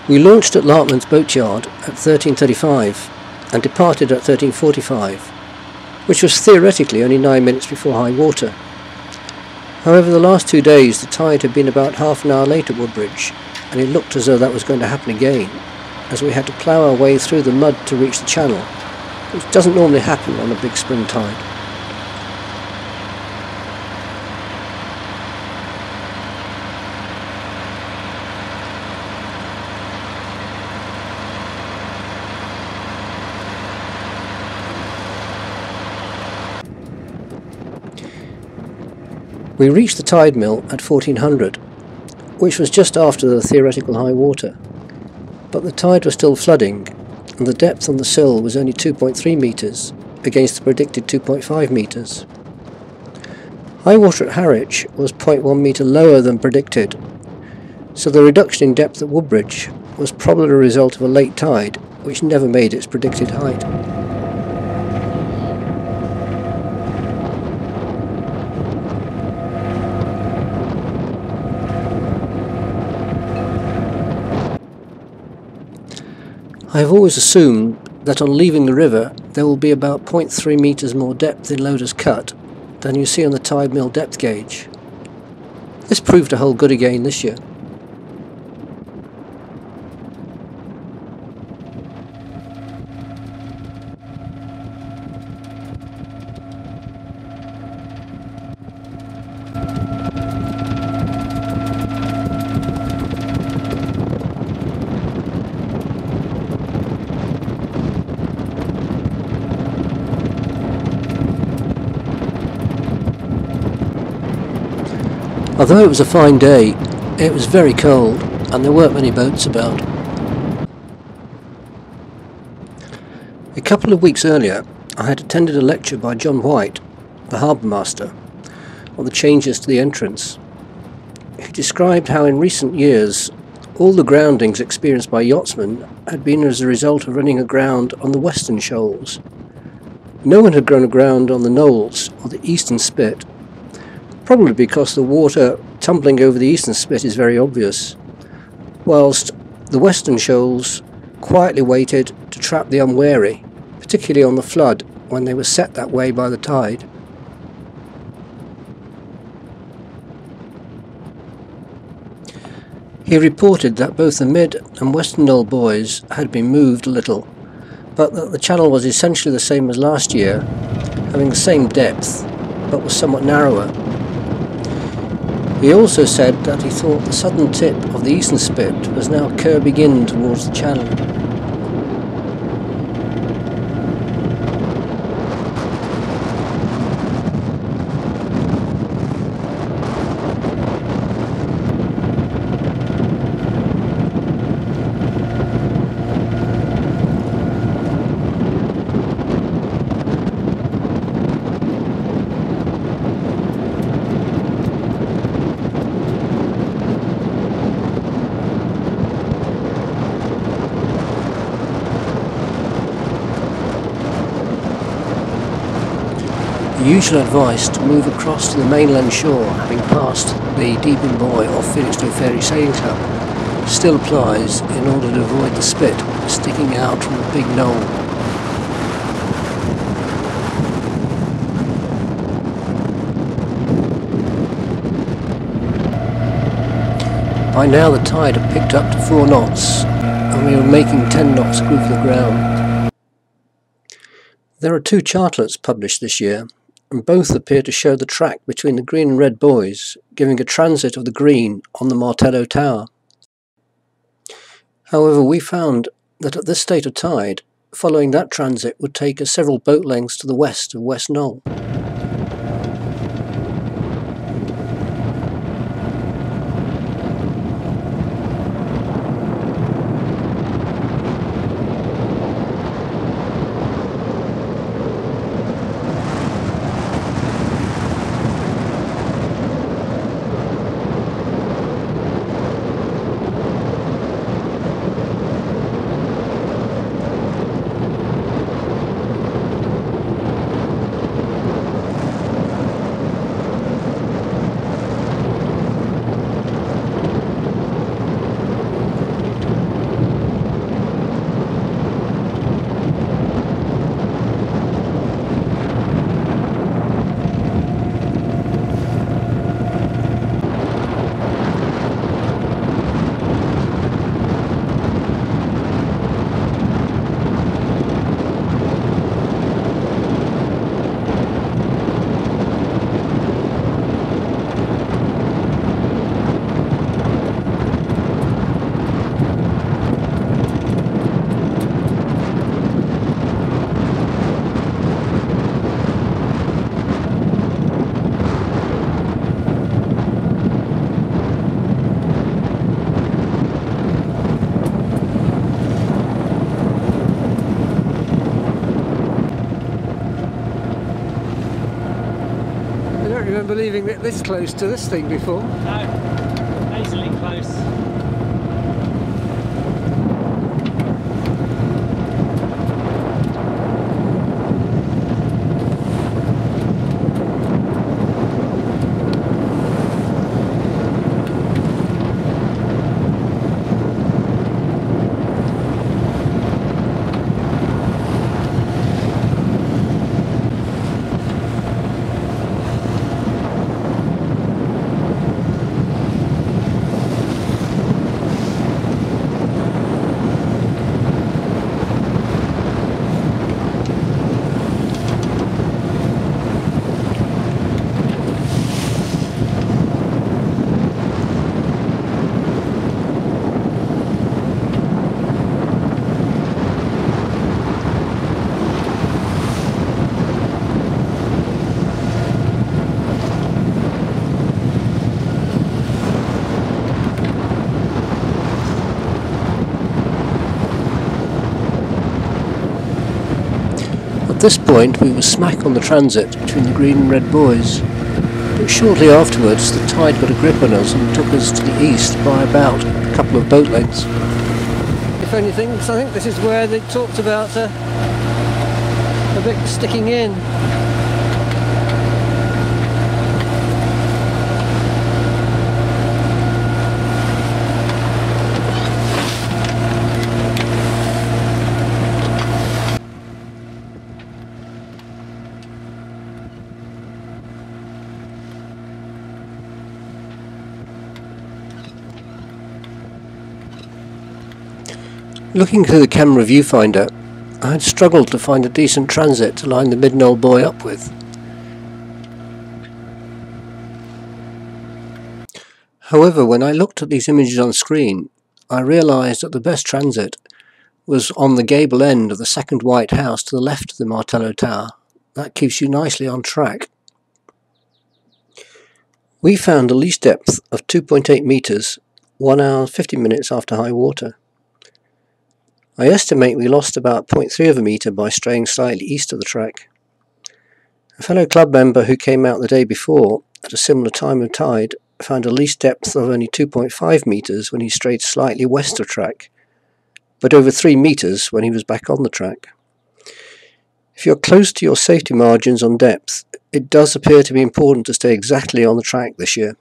We launched at Larkman's boatyard at 13:35 and departed at 13:45, which was theoretically only 9 minutes before high water. However, the last 2 days the tide had been about half an hour late at Woodbridge, and it looked as though that was going to happen again, as we had to plough our way through the mud to reach the channel, which doesn't normally happen on a big spring tide. We reached the tide mill at 1400, which was just after the theoretical high water, but the tide was still flooding, and the depth on the sill was only 2.3 metres against the predicted 2.5 metres. High water at Harwich was 0.1 metre lower than predicted, so the reduction in depth at Woodbridge was probably a result of a late tide which never made its predicted height. I have always assumed that on leaving the river there will be about 0.3 metres more depth in Loder's Cut than you see on the tide mill depth gauge. This proved to hold good again this year. Although it was a fine day, it was very cold and there weren't many boats about. A couple of weeks earlier I had attended a lecture by John White, the harbour master, on the changes to the entrance. He described how in recent years all the groundings experienced by yachtsmen had been as a result of running aground on the western shoals. No one had run aground on the Knolls or the eastern spit, probably because the water tumbling over the eastern spit is very obvious, whilst the western shoals quietly waited to trap the unwary, particularly on the flood when they were set that way by the tide. He reported that both the mid and western knoll buoys had been moved a little, but that the channel was essentially the same as last year, having the same depth, but was somewhat narrower. He also said that he thought the southern tip of the eastern spit was now curving in towards the channel. The usual advice to move across to the mainland shore, having passed the Deben Bar off Felixstowe Ferry Sailing Club, still applies in order to avoid the spit sticking out from the big knoll. By now the tide had picked up to 4 knots, and we were making 10 knots through the ground. There are 2 chartlets published this year, and both appear to show the track between the green and red buoys, giving a transit of the green on the Martello Tower. However, we found that at this state of tide, following that transit would take us several boat lengths to the west of West Knoll. don't remember leaving it this close to this thing before. No, amazingly close. At this point we were smack on the transit between the green and red buoys, but shortly afterwards the tide got a grip on us and took us to the east by about a couple of boat lengths. If anything, because I think this is where they talked about a bit sticking in. Looking through the camera viewfinder, I had struggled to find a decent transit to line the Midnole buoy up with. However, when I looked at these images on screen, I realised that the best transit was on the gable end of the second white house to the left of the Martello Tower. That keeps you nicely on track. We found a least depth of 2.8 metres, 1 hour 50 minutes after high water. I estimate we lost about 0.3 of a metre by straying slightly east of the track. A fellow club member who came out the day before, at a similar time of tide, found a least depth of only 2.5 metres when he strayed slightly west of track, but over 3 metres when he was back on the track. If you're close to your safety margins on depth, it does appear to be important to stay exactly on the track this year.